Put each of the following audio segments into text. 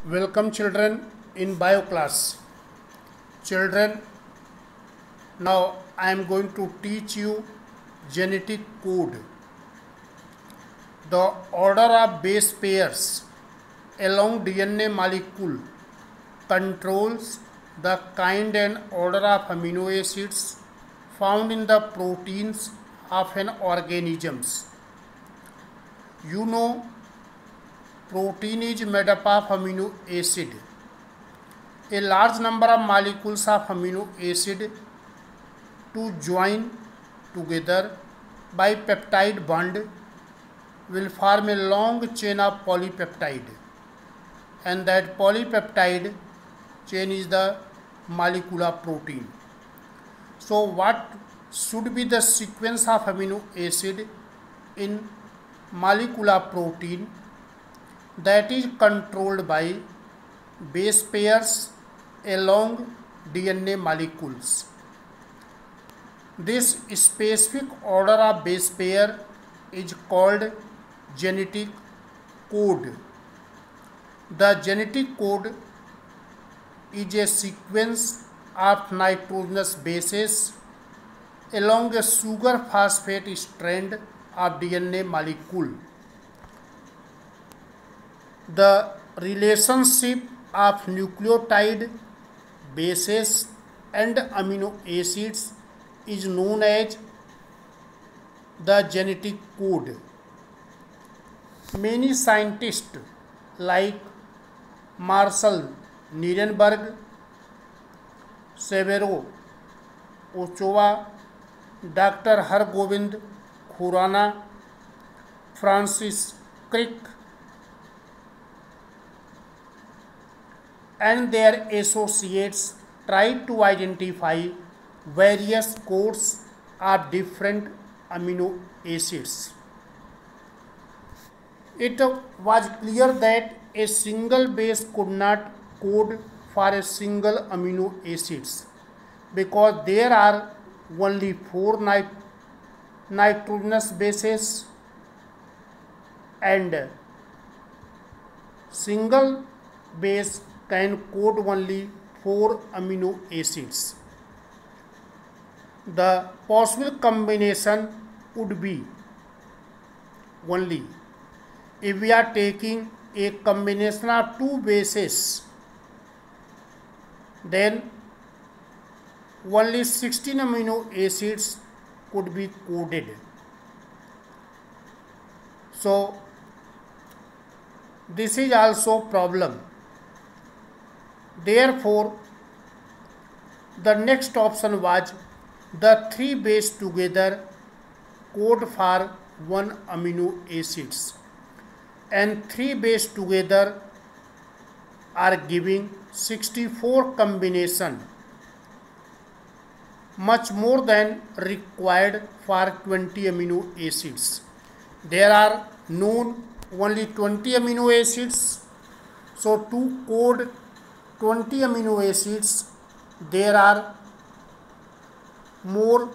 Welcome children in bio class. Children, now I am going to teach you genetic code. The order of base pairs along DNA molecule controls the kind and order of amino acids found in the proteins of an organisms. You know, protein is made up of amino acid. A large number of molecules of amino acid to join together by peptide bond will form a long chain of polypeptide, and that polypeptide chain is the molecular protein. So what should be the sequence of amino acid in molecular protein? That is controlled by base pairs along DNA molecules. This specific order of base pair is called genetic code. The genetic code is a sequence of nitrogenous bases along a sugar phosphate strand of DNA molecule. The relationship of nucleotide bases and amino acids is known as the genetic code. Many scientists like Marshall Nirenberg, Severo Ochoa, Dr. Hargobind Khurana, Francis Crick, and their associates tried to identify various codes of different amino acids. It was clear that a single base could not code for a single amino acids because there are only 4 nitrogenous bases, and single base can code only 4 amino acids. The possible combination would be only if we are taking a combination of 2 bases, then only 16 amino acids could be coded. So this is also problem. Therefore, the next option was the 3 base together code for 1 amino acids, and 3 base together are giving 64 combination, much more than required for 20 amino acids. There are known only 20 amino acids, so to code 20 amino acids there are more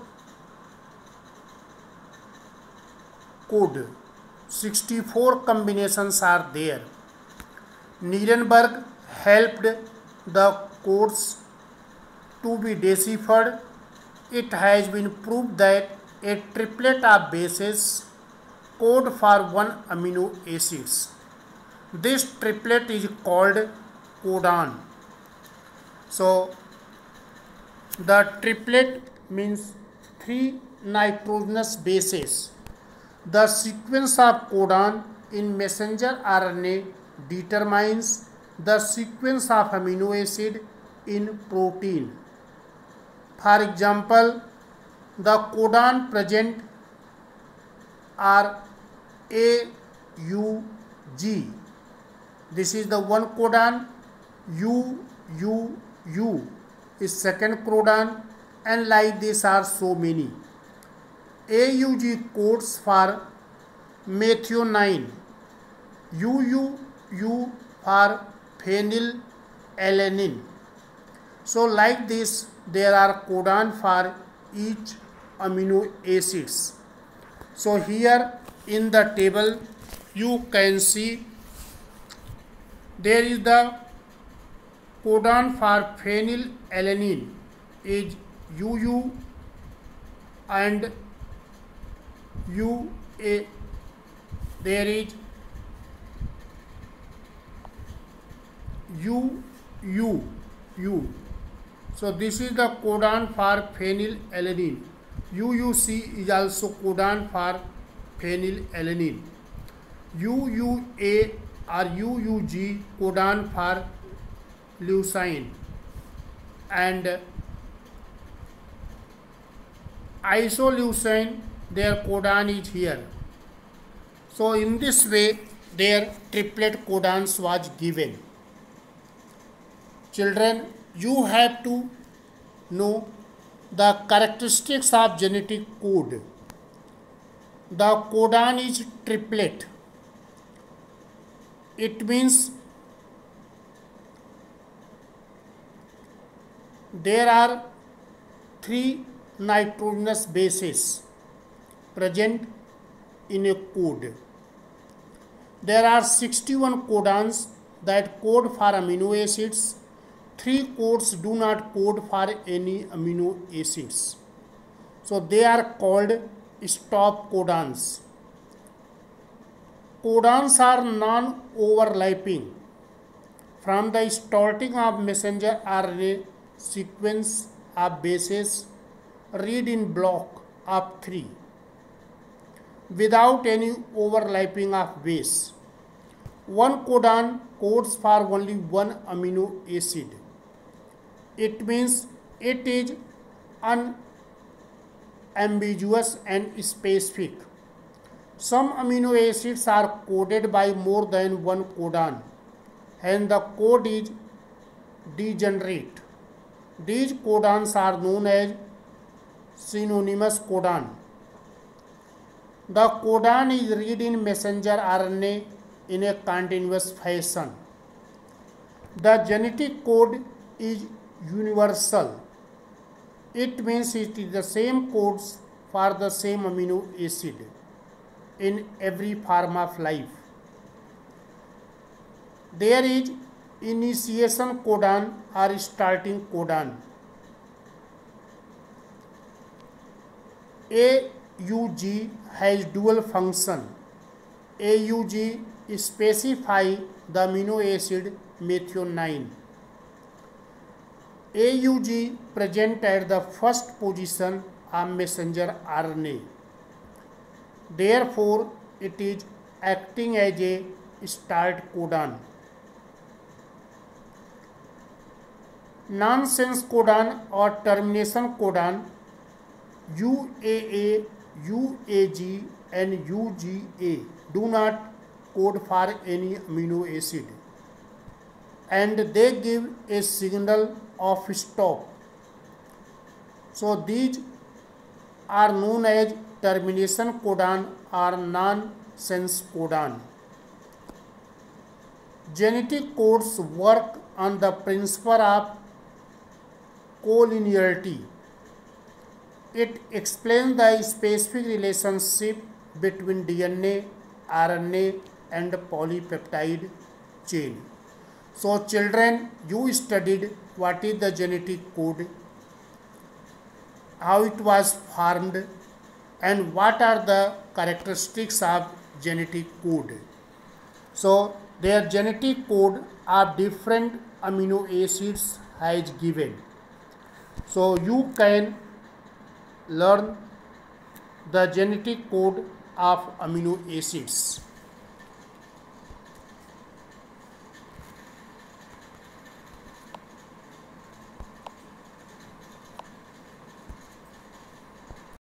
code. 64 combinations are there. Nirenberg helped the codes to be deciphered. It has been proved that a triplet of bases code for 1 amino acids. This triplet is called codon. So the triplet means 3 nitrogenous bases. The sequence of codon in messenger RNA determines the sequence of amino acid in protein. For example, the codon present are AUG. This is the one codon. UUU is second codon, and like this are so many. AUG codes for methionine, UUU for phenylalanine. So like this there are codon for each amino acids. So here in the table you can see There is the codon for phenylalanine is UU and UA. There is UU. So this is the codon for phenylalanine. UUC is also codon for phenylalanine. UUA or UUG codon for leucine, and isoleucine, their codon is here. So in this way their triplet codons was given. Children, you have to know the characteristics of genetic code. The codon is triplet. It means there are 3 nitrogenous bases present in a code. There are 61 codons that code for amino acids. 3 codes do not code for any amino acids. So they are called stop codons. Codons are non-overlapping. From the starting of messenger RNA sequence of bases, read in block of 3 without any overlapping of base. One codon codes for only one amino acid. It means it is unambiguous and specific. Some amino acids are coded by more than one codon, and the code is degenerate. These codons are known as synonymous codon. The codon is read in messenger RNA in a continuous fashion. The genetic code is universal. It means it is the same codes for the same amino acid in every form of life. There is initiation codon or starting codon. AUG has dual function. AUG specify the amino acid methionine. AUG present at the first position of messenger RNA. Therefore, it is acting as a start codon. Nonsense codon or termination codon UAA, UAG and UGA do not code for any amino acid, and they give a signal of stop. So these are known as termination codon or nonsense codon. Genetic codes work on the principle of collinearity. It explains the specific relationship between DNA, RNA and polypeptide chain. So children, you studied what is the genetic code, how it was formed, and what are the characteristics of genetic code. So their genetic code of different amino acids is given. So you can learn the genetic code of amino acids.